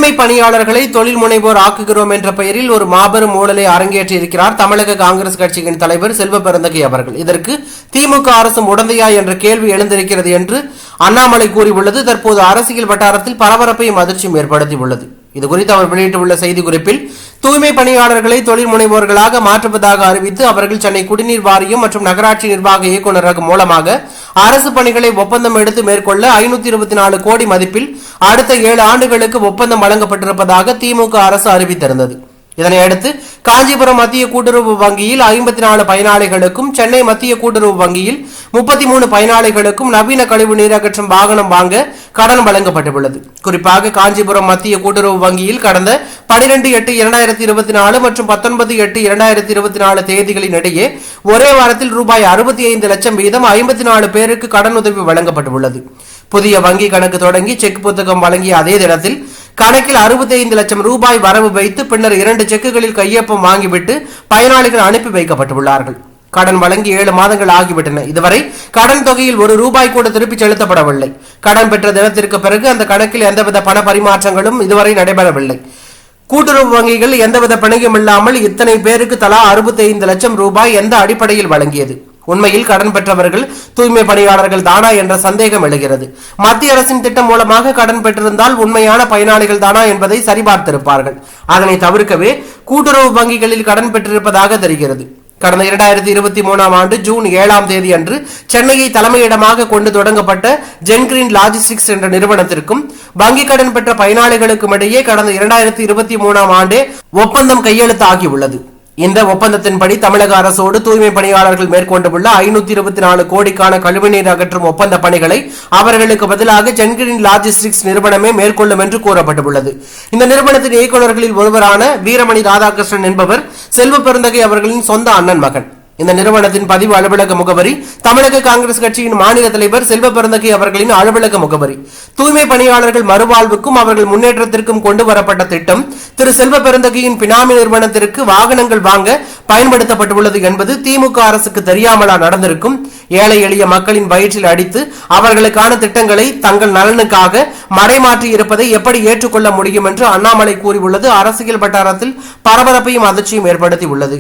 தூய்மை பணியாளர்களை தொழில் முனைவோர் ஆக்குகிறோம் என்ற பெயரில் ஒரு மாபெரும் ஊழலை அரங்கேற்றியிருக்கிறார் தமிழக காங்கிரஸ் கட்சியின் தலைவர் செல்வ பெருந்தகை அவர்கள். இதற்கு திமுக அரசும் உடந்தையா என்ற கேள்வி எழுந்திருக்கிறது என்று அண்ணாமலை கூறியுள்ளது தற்போது அரசியல் வட்டாரத்தில் பரபரப்பையும் அதிர்ச்சியும் ஏற்படுத்தியுள்ளது. இதுகுறித்து அவர் வெளியிட்டுள்ள செய்திக்குறிப்பில், தூய்மை பணியாளர்களை தொழில் முனைவோர்களாக மாற்றுவதாக அறிவித்து அவர்கள் சென்னை குடிநீர் வாரியம் மற்றும் நகராட்சி நிர்வாக இயக்குநரகம் மூலமாக அரசு பணிகளை ஒப்பந்தம் எடுத்து மேற்கொள்ள 524 கோடி மதிப்பில் அடுத்த 7 ஆண்டுகளுக்கு ஒப்பந்தம் வழங்கப்பட்டிருப்பதாக திமுக அரசு அறிவித்திருந்தது. இதனையடுத்து காஞ்சிபுரம் மத்திய கூட்டுறவு வங்கியில் 54 பயனாளிகளுக்கும், சென்னை மத்திய கூட்டுறவு வங்கியில் 33 பயனாளிகளுக்கும் நவீன கழிவு நீர் அகற்றும் வாகனம் வாங்க கடன் வழங்கப்பட்டுள்ளது. குறிப்பாக காஞ்சிபுரம் மத்திய கூட்டுறவு வங்கியில் கடந்த 12/8/2024 மற்றும் 19/8/2024 தேதிகளின் இடையே ஒரே வாரத்தில் ரூபாய் 65 லட்சம் வீதம் 54 பேருக்கு கடன் உதவி வழங்கப்பட்டுள்ளது. புதிய வங்கி கணக்கு தொடங்கி செக் புத்தகம் வழங்கிய அதே தினத்தில் கணக்கில் 65 லட்சம் ரூபாய் வரவு வைத்து பின்னர் 2 செக்குகளில் கையொப்பம் வாங்கிவிட்டு பயனாளிகள் அனுப்பி வைக்கப்பட்டுள்ளார்கள். கடன் வழங்கி 7 மாதங்கள் ஆகிவிட்டன. இதுவரை கடன் தொகையில் 1 ரூபாய் கூட திருப்பி செலுத்தப்படவில்லை. கடன் பெற்ற தினத்திற்கு பிறகு அந்த கணக்கில் எந்தவித பண பரிமாற்றங்களும் இதுவரை நடைபெறவில்லை. கூட்டுறவு வங்கிகள் எந்தவித பிணையும் இல்லாமல் இத்தனை பேருக்கு தலா 65 லட்சம் ரூபாய் எந்த அடிப்படையில் வழங்கியது? உண்மையில் கடன் பெற்றவர்கள் தூய்மை பணியாளர்கள் தானா என்ற சந்தேகம் எழுகிறது. மத்திய அரசின் திட்டம் மூலமாக கடன் பெற்றிருந்தால் உண்மையான பயனாளிகள் தானா என்பதை சரிபார்த்திருப்பார்கள். அதனை தவிர்க்கவே கூட்டுறவு வங்கிகளில் கடன் பெற்றிருப்பதாக தெரிகிறது. கடந்த 2023 ஆண்டு ஜூன் 7ஆம் தேதி அன்று சென்னையை தலைமையிடமாக கொண்டு தொடங்கப்பட்ட ஜென்கிரீன் லாஜிஸ்டிக்ஸ் என்ற நிறுவனத்திற்கும் வங்கி கடன் பெற்ற பயனாளிகளுக்கும் இடையே கடந்த 2023 ஆண்டே ஒப்பந்தம் கையெழுத்தாகியுள்ளது. இந்த ஒப்பந்தத்தின்படி தமிழக அரசோடு தூய்மை பணியாளர்கள் மேற்கொண்டுள்ள 524 கோடிக்கான கழிவுநீர் அகற்றும் ஒப்பந்த பணிகளை அவர்களுக்கு பதிலாக ஜென்கிரீன் லாஜிஸ்டிக்ஸ் நிறுவனமே மேற்கொள்ளும் என்று கூறப்பட்டுள்ளது. இந்த நிறுவனத்தின் இயக்குநர்களில் ஒருவரான வீரமணி ராதாகிருஷ்ணன் என்பவர் செல்வ பெருந்தகை அவர்களின் சொந்த அண்ணன் மகன். இந்த நிறுவனத்தின் பதிவு அலுவலக முகவரி தமிழக காங்கிரஸ் கட்சியின் மாநில தலைவர் செல்வ பெருந்தகை அவர்களின் அலுவலக முகவரி. தூய்மை பணியாளர்கள் மறுவாழ்வுக்கும் அவர்கள் முன்னேற்றத்திற்கும் கொண்டு வரப்பட்ட திட்டம் திரு செல்வ பெருந்தகையின் பினாமி நிறுவனத்திற்கு வாகனங்கள் வாங்க பயன்படுத்தப்பட்டுள்ளது என்பது திமுக அரசுக்கு தெரியாமலா நடந்திருக்கும்? ஏழை எளிய மக்களின் வயிற்றில் அடித்து அவர்களுக்கான திட்டங்களை தங்கள் நலனுக்காக மடைமாற்றி இருப்பதை எப்படி ஏற்றுக்கொள்ள முடியும் என்று அண்ணாமலை கூறியுள்ளது அரசியல் வட்டாரத்தில் பரபரப்பையும் அதிர்ச்சியும் ஏற்படுத்தி உள்ளது.